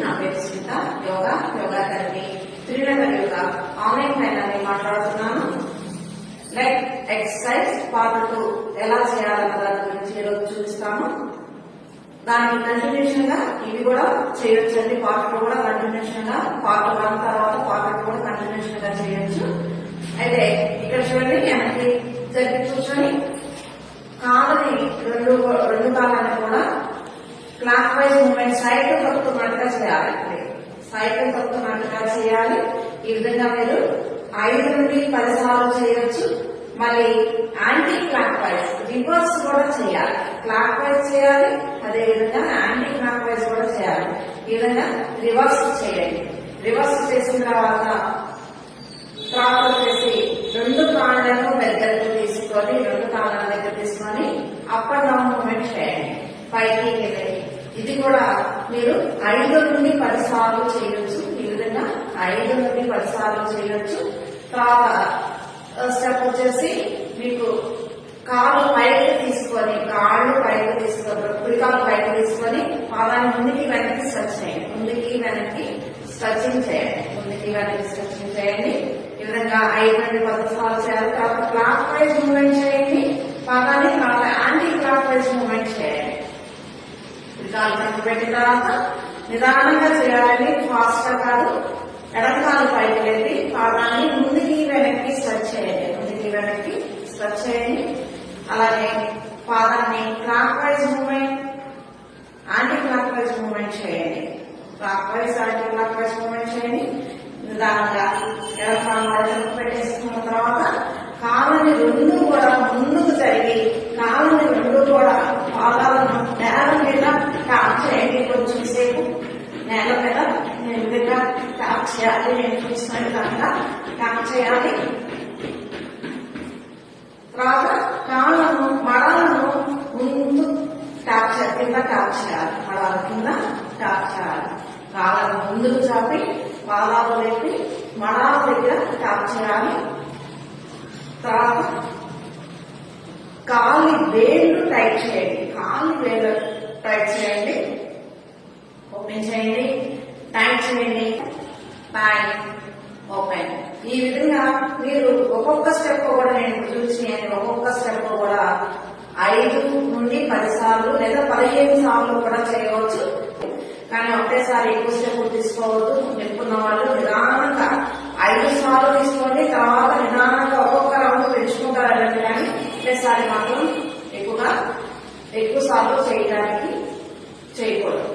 నా పేరు Smitha. Yoga therapy Trinagar yoga online trainer మాట్లాడుతున్నాను. లైక్ ఎక్సర్సైజ్ పార్ట్ 2 ఎలా చేయాలన్న దాని గురించి ఈరోజు చూపిస్తాను. దానికి కంటిన్యూషన్ గా ఇవి కూడా చేయొచ్చండి. పార్ట్ 2 కూడా కంటిన్యూషన్ గా, పార్ట్ 1 తర్వాత పార్ట్ 2 కూడా కంటిన్యూషన్ గా చేయొచ్చు. అయితే ఇక్కడ చూడండి, వెనక్కి జరిగి కూర్చొని కాళ్ళని రెండు కాళ్ళని కూడా క్లాక్ వైజ్ మూవ్మెంట్ సైకిల్ తొక్కుతున్నట్టుగా చేయాలి. సైకిల్ తొక్కుతున్నట్టుగా చేయాలి. ఈ విధంగా మీరు 5 నుండి 10 సార్లు చేయొచ్చు. మళ్ళీ యాంటీ క్లాక్ వైజ్ రివర్స్ కూడా చేయాలి. క్లాక్ వైజ్ చేయాలి, అదే విధంగా యాంటీ క్లాక్ వైజ్ కూడా చేయాలి. ఈ విధంగా రివర్స్ చేయండి. రివర్స్ చేసిన తర్వాత వచ్చేసి 2 కాళ్ళను దగ్గరకు తీసుకొని అప్ అండ్ డౌన్ మూవ్మెంట్ చేయండి, పైకి కిందకి. ఇది కూడా మీరు 5 నుండి 10 సార్లు చేయొచ్చు. ఈ విధంగా 5 నుండి 10 సార్లు చేయొచ్చు. తర్వాత స్టెప్ వచ్చేసి మీకు కాళ్ళు పైకి తీసుకొని కుడి కాళ్ళు పైకి తీసుకొని పాదాన్ని ముందుకి వెనక్కి స్ట్రెచ్ చేయండి. ముందుకి వెనక్కి స్ట్రెచింగ్ చేయండి. ఈ విధంగా 5 నుండి 10 సార్లు చేయాలి. తర్వాత క్లాక్ వైజ్ మూవ్మెంట్ చేయండి. పాదాన్ని తర్వాత యాంటీ క్లాక్ వైజ్ మూవ్మెంట్ చేయండి. కాలు పైకి పెట్టిన తర్వాత నిదానంగా చేయాలని, ఫాస్ట్ గా కాదు. ఎడమకాలు పైకి వెళ్ళి పాదాన్ని ముందుకి వెనక్కి స్ట్రెచ్ చేయండి. అలాగే పాదాన్ని clock wise movement, anti clock wise movement చేయండి. Clockwise, anti clock wise movement చేయండి. నిదానంగా ఎడమకాలు పెట్టేసుకున్న తర్వాత కాళ్ళని 2 కూడా ముందుకు జరిగి కాళ్ళని 2 కూడా పాదాలను నేల మీద ట్యాప్ చేయండి. కొంచెం సేపు నేల మీద విధంగా ట్యాప్ చేయాలి. నేను చూసిన విధంగా ట్యాప్ చేయాలి. తర్వాత కాళ్ళను మడాలను ముందు కింద ట్యాప్ చేయాలి. మడాల కింద ట్యాప్ చేయాలి. కాళ్ళను ముందుకు చాపి పాదాలు పెట్టి మడాల దగ్గర ట్యాప్ చేయాలి. తర్వాత కాలి వేళ్ళు టైట్ చేయండి. ఓపెన్ చేయండి, టైట్ చేయండి, టైట్, ఓపెన్. ఈ విధంగా మీరు ఒక్కొక్క స్టెప్ కూడా, నేను చూసి ఒక్కొక్క స్టెప్ కూడా 5 నుండి 10 సార్లు లేదా 15 సార్లు కూడా చేయవచ్చు. కానీ ఒకేసారి ఎక్కువ స్టెప్ తీసుకోవద్దు. చెప్పుకున్న వాళ్ళు నిదానంగా 5 సార్లు తీసుకోండి. తర్వాత నిదానంగా ఒక్కొక్క రౌండ్ పెంచుకుంటారంటే, కానీ ఒకేసారి మాత్రం ఎక్కువ సార్లు చేయడానికి చేయకూడదు.